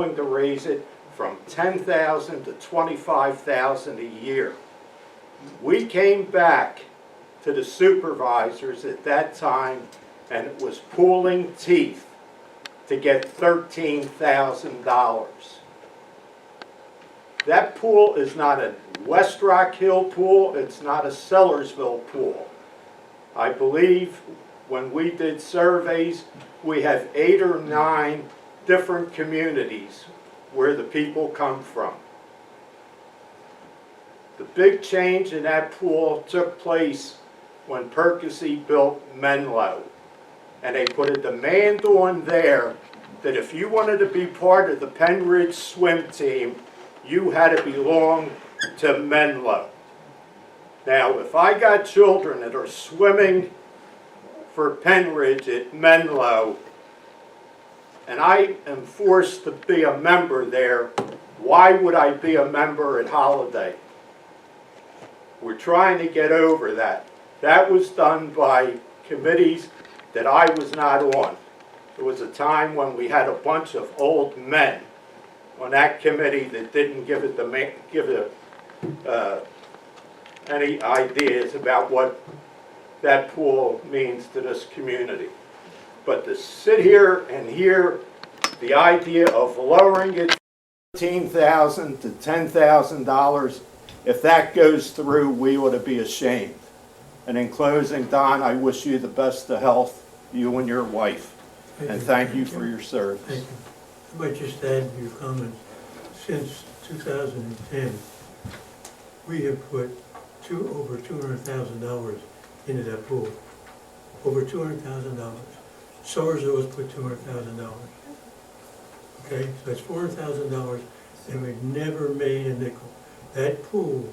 going to raise it from $10,000 to $25,000 a year. We came back to the supervisors at that time, and it was pulling teeth to get $13,000. That pool is not a West Rockhill pool, it's not a Sellersville pool. I believe when we did surveys, we have 8 or 9 different communities where the people come from. The big change in that pool took place when Percy built Menlo. And they put a demand on there that if you wanted to be part of the Penn Ridge swim team, you had to belong to Menlo. Now, if I got children that are swimming for Penn Ridge at Menlo, and I am forced to be a member there, why would I be a member at Holiday? We're trying to get over that. That was done by committees that I was not on. There was a time when we had a bunch of old men on that committee that didn't give any ideas about what that pool means to this community. But to sit here and hear the idea of lowering it $13,000 to $10,000, if that goes through, we ought to be ashamed. And in closing, Don, I wish you the best of health, you and your wife, and thank you for your service. Thank you. I might just add to your comments. Since 2010, we have put over $200,000 into that pool. Over $200,000. Sellersville has put $200,000. Okay, so that's $400,000, and we've never made a nickel. That pool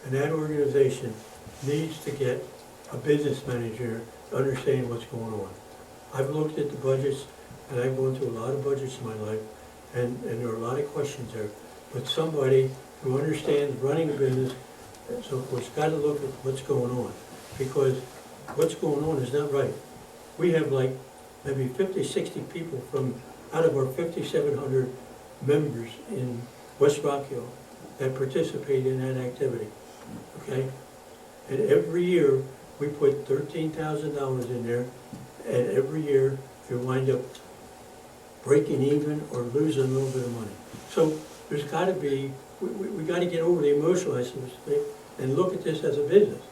and that organization needs to get a business manager to understand what's going on. I've looked at the budgets, and I've gone through a lot of budgets in my life, and there are a lot of questions there. But somebody who understands running a business, so we've got to look at what's going on, because what's going on is not right. We have like maybe 50, 60 people from out of our 5,700 members in West Rockhill that participate in that activity, okay? And every year, we put $13,000 in there, and every year, you wind up breaking even or losing a little bit of money. So there's got to be, we got to get over the emotional aspect and look at this as a business.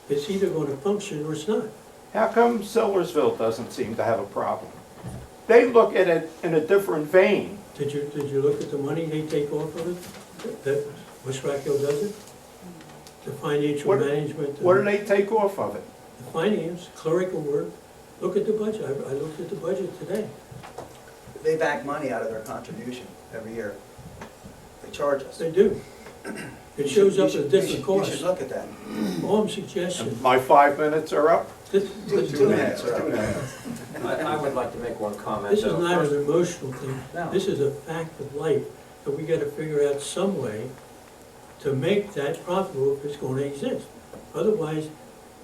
It's either going to function or it's not. How come Sellersville doesn't seem to have a problem? They look at it in a different vein. Did you look at the money they take off of it? That West Rockhill does it? The financial management. What do they take off of it? The finance, clerical work. Look at the budget. I looked at the budget today. They back money out of their contribution every year. They charge us. They do. It shows up at different costs. You should look at that. All I'm suggesting. My 5 minutes are up? 2 minutes. I would like to make one comment. This is not an emotional thing. No. This is a fact of life that we got to figure out some way to make that profitable if it's going to exist. Otherwise,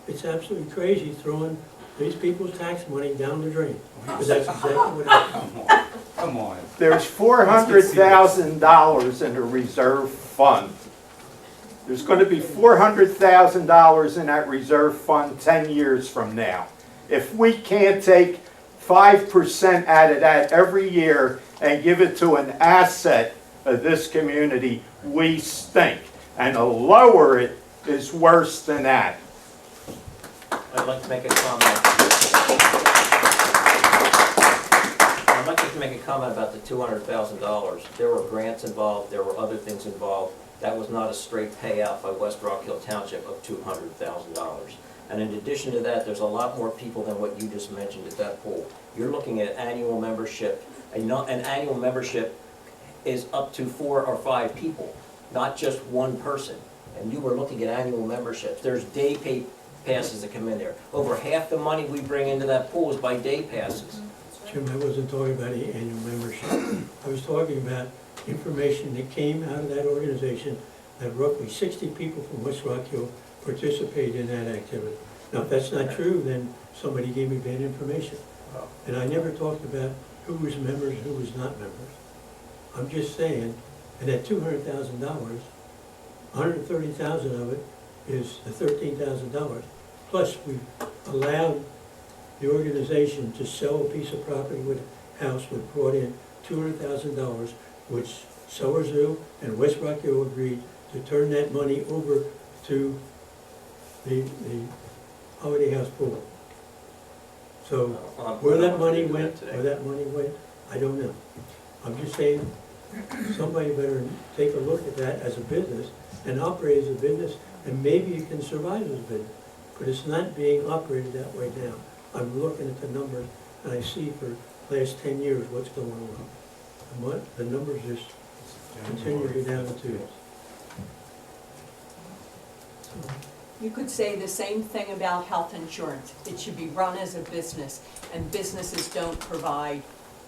it's absolutely crazy throwing these people's tax money down the drain. Because that's exactly what it is. Come on. There's $400,000 in the reserve fund. There's going to be $400,000 in that reserve fund 10 years from now. If we can't take 5% out of that every year and give it to an asset of this community, we stink. And to lower it is worse than that. I'd like to make a comment. I'd like to make a comment about the $200,000. There were grants involved, there were other things involved. That was not a straight payout by West Rockhill Township of $200,000. And in addition to that, there's a lot more people than what you just mentioned at that pool. You're looking at annual membership. An annual membership is up to 4 or 5 people, not just one person. And you were looking at annual memberships. There's day pay passes that come in there. Over half the money we bring into that pool is by day passes. Jim, I wasn't talking about the annual membership. I was talking about information that came out of that organization that roughly 60 people from West Rockhill participate in that activity. Now, if that's not true, then somebody gave me bad information. And I never talked about who was members and who was not members. I'm just saying, and that $200,000, $130,000 of it is the $13,000. Plus, we allowed the organization to sell a piece of property with a house, we brought in $200,000, which Sowersville and West Rockhill agreed to turn that money over to the Holiday House pool. So, where that money went, I don't know. I'm just saying, somebody better take a look at that as a business and operate as a business, and maybe you can survive as a business. But it's not being operated that way now. I'm looking at the numbers, and I see for the last 10 years what's going on. And what, the numbers just continue to go down the tubes. You could say the same thing about health insurance. It should be run as a business, and businesses don't provide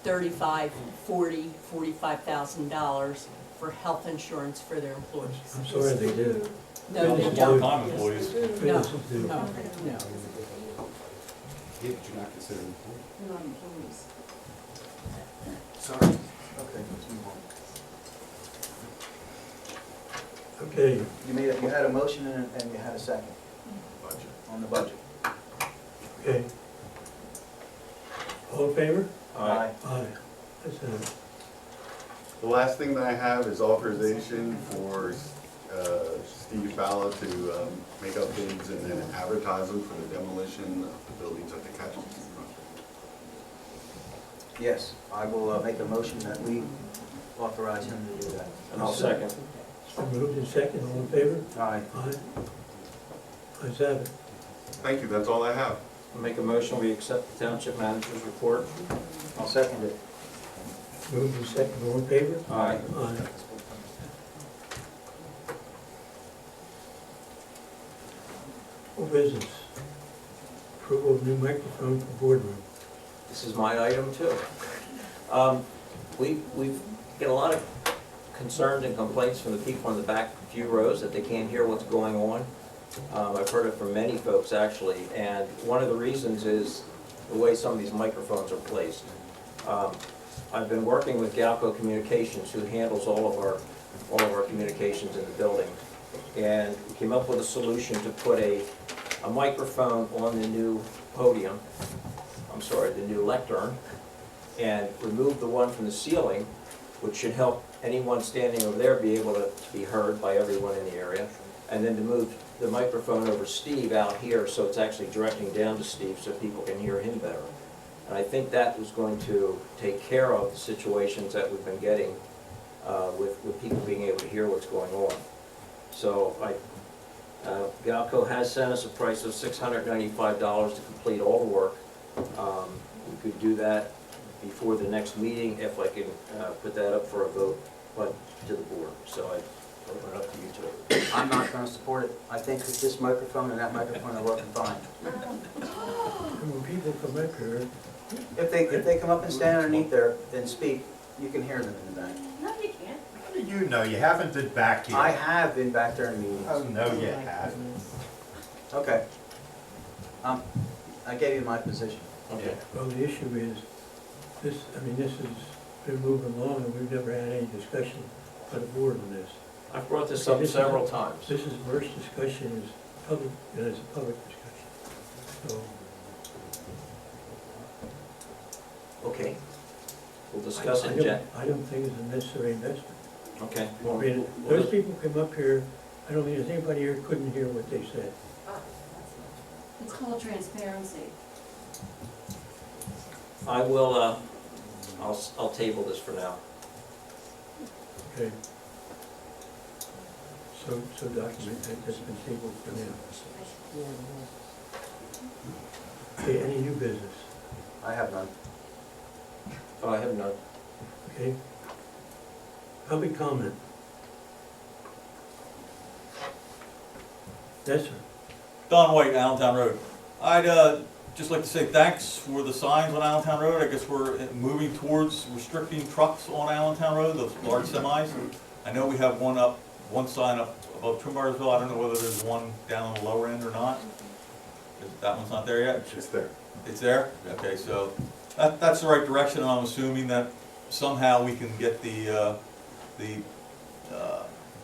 $35,000, $40,000, $45,000 for health insurance for their employees. I'm sorry they did. No, they Businesses don't. Part-time employees. No, Businesses do. no, no. Yeah, but you're not considered employee. Sorry. Okay, let's move on. Okay, You had a motion and you had a second on the budget. okay. All in favor? Aye. Aye. That's it. The last thing that I have is authorization for Steve Balla to make up bids and then advertise them for the demolition of the buildings at the catch basin. Yes, I will make a motion that we authorize him to do that. And I'll second. It's been moved in second, all in favor? Aye. Aye. Ayes have it. Thank you, that's all I have. I'll make a motion, we accept the township manager's report. I'll second it. Moved in second, all in favor? Aye. Aye. Full business. Approval of new microphone for boardroom. This is my item too. We get a lot of concerns and complaints from the people in the back few rows that they can't hear what's going on. I've heard it from many folks actually, and one of the reasons is the way some of these microphones are placed. I've been working with Galco Communications, who handles all of our communications in the building, and we came up with a solution to put a microphone on the new podium, the new lectern, and remove the one from the ceiling, which should help anyone standing over there be able to be heard by everyone in the area, and then to move the microphone over Steve out here so it's actually directing down to Steve so people can hear him better. And I think that was going to take care of the situations that we've been getting with people being able to hear what's going on. So Galco has sent us a price of $695 to complete all the work. We could do that before the next meeting if I can put that up for a vote to the board. So I open it up to you two. I'm not going to support it. I think that this microphone and that microphone are working fine. And when people come up here, If they come up and stand underneath there and speak, you can hear them in the back. No, you can't. How do you know? You haven't been back here. I have been back there in meetings. Oh, no, you haven't. Okay. I gave you my position. Okay. well, the issue is, this has been moving along and we've never had any discussion by the board on this. I've brought this up several times. This is first discussion is public, and it's a public discussion. So, Okay. We'll discuss it, Jen. I don't think it's a necessary investment. Okay. I mean, those people come up here, I don't think there's anybody here who couldn't hear what they said. It's called transparency. I will, I'll table this for now. Okay. So document that that's been tabled for now. Okay, any new business? I have none. Oh, I have none. Okay. Public comment? Yes, sir. Don White, Allentown Road. I'd just like to say thanks for the signs on Allentown Road. I guess we're moving towards restricting trucks on Allentown Road, those large semis. I know we have one sign up above Trimbarsville. I don't know whether there's one down on the lower end or not. That one's not there yet? It's there. It's there? Okay, so that's the right direction, and I'm assuming that somehow we can get the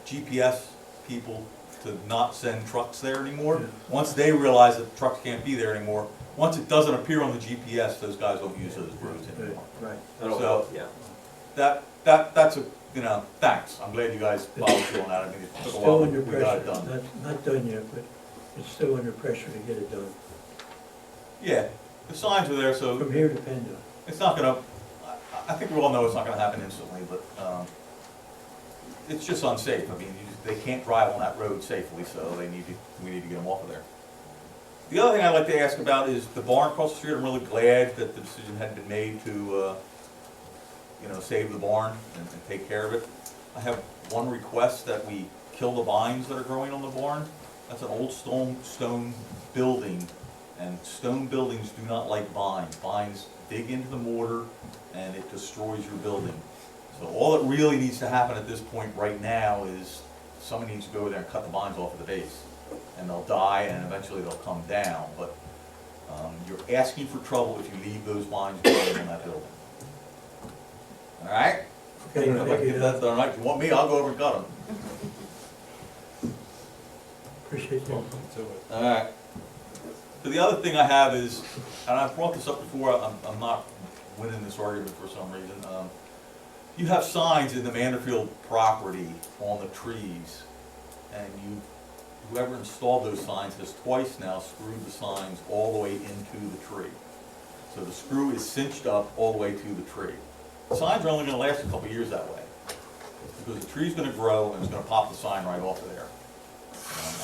GPS people to not send trucks there anymore. Yeah. Once they realize that trucks can't be there anymore, once it doesn't appear on the GPS, those guys don't use those roads anymore. Right. That'll So- help, yeah. That's a, thanks. I'm glad you guys followed through on that. I mean, it took a while, Still but under we got it pressure, done. not done yet, but it's still under pressure to get it done. Yeah, the signs are there, so From here to PennDOT. it's not gonna, I think we all know it's not gonna happen instantly, but, it's just unsafe. I mean, they can't drive on that road safely, so we need to get them off of there. The other thing I'd like to ask about is the barn across the street. I'm really glad that the decision had been made to, save the barn and take care of it. I have one request, that we kill the vines that are growing on the barn. That's an old stone building, and stone buildings do not like vines. Vines dig into the mortar and it destroys your building. So all that really needs to happen at this point right now is somebody needs to go over there and cut the vines off of the base. And they'll die and eventually they'll come down, but you're asking for trouble if you leave those vines growing on that building. All right? Okay, If I can get that done right, if you want me, I'll go over and cut them. Appreciate that. All right. So the other thing I have is, and I've brought this up before, I'm not winning this argument for some reason. You have signs in the Vanderfield property on the trees, and whoever installed those signs has twice now screwed the signs all the way into the tree. So the screw is cinched up all the way to the tree. The signs are only gonna last a couple of years that way, because the tree's gonna grow and it's gonna pop the sign right off of there.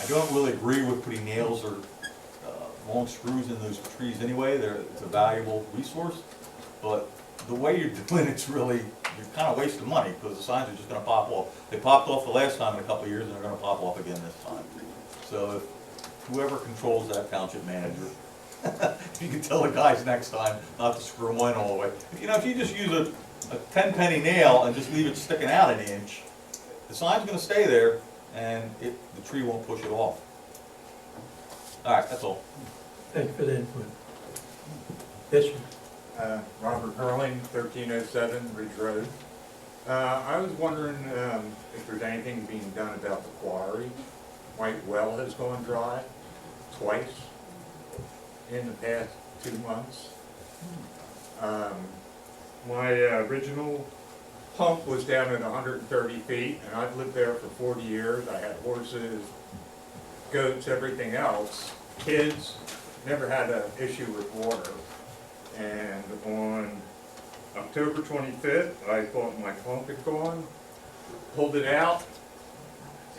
I don't really agree with putting nails or long screws in those trees anyway. It's a valuable resource, but the way you're doing it's really, you're kind of wasting money, because the signs are just gonna pop off. They popped off the last time in a couple of years, and they're gonna pop off again this time. So if whoever controls that township manager, if you can tell the guys next time not to screw them in all the way. If you just use a 10-penny nail and just leave it sticking out an inch, the sign's gonna stay there, and the tree won't push it off. All right, that's all. Thank you for the input. Yes, sir. Robert Hurling, 1307 Ridge Road. I was wondering if there's anything being done about the quarry. White well has gone dry twice in the past 2 months. My original pump was down at 130 feet, and I've lived there for 40 years. I had horses, goats, everything else. Kids, never had an issue with water. And on October 25th, I thought my pump had gone, pulled it out,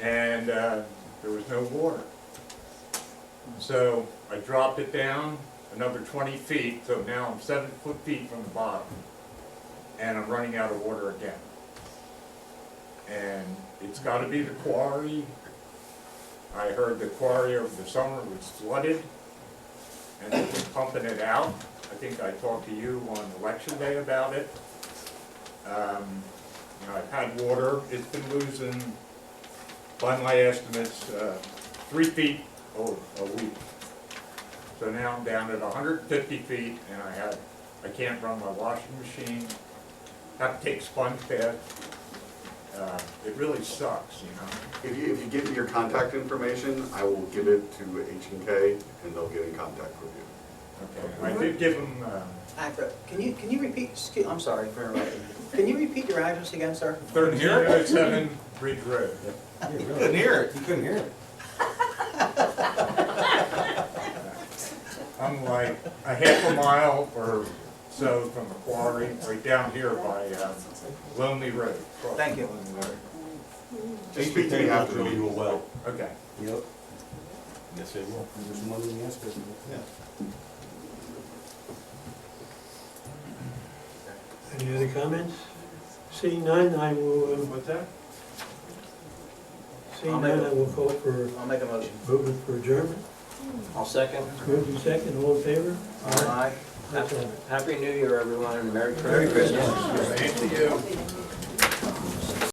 and there was no water. So I dropped it down another 20 feet, so now I'm 7 feet from the bottom, and I'm running out of water again. And it's got to be the quarry. I heard the quarry over the summer was flooded, and they've been pumping it out. I think I talked to you on election day about it. I've had water. It's been losing, by my estimates, 3 feet a week. So now I'm down at 150 feet, and I can't run my washing machine. Have to take sponge baths. It really sucks, If you give me your contact information, I will give it to H&K, and they'll get in contact with you. Okay. I did give them. Accurate. Can you repeat, I'm sorry for interrupting. Can you repeat your address again, sir? 1307 Ridge Road. You couldn't hear it. You couldn't hear it. I'm like a half a mile or so from the quarry, right down here by Lonely Road. Thank you. Just speak to me after the Drill you a meeting. well. Okay. Yep. Yes, they will. There's some money in the escrow. Yeah. Any other comments? Seeing none, I will, What's that? seeing none, I will call for I'll make a motion. movement for adjournment. I'll second. Moved and second, all in favor? Aye. That's all. Happy New Year, everyone, and Merry Merry Christmas. Christmas. Thank you.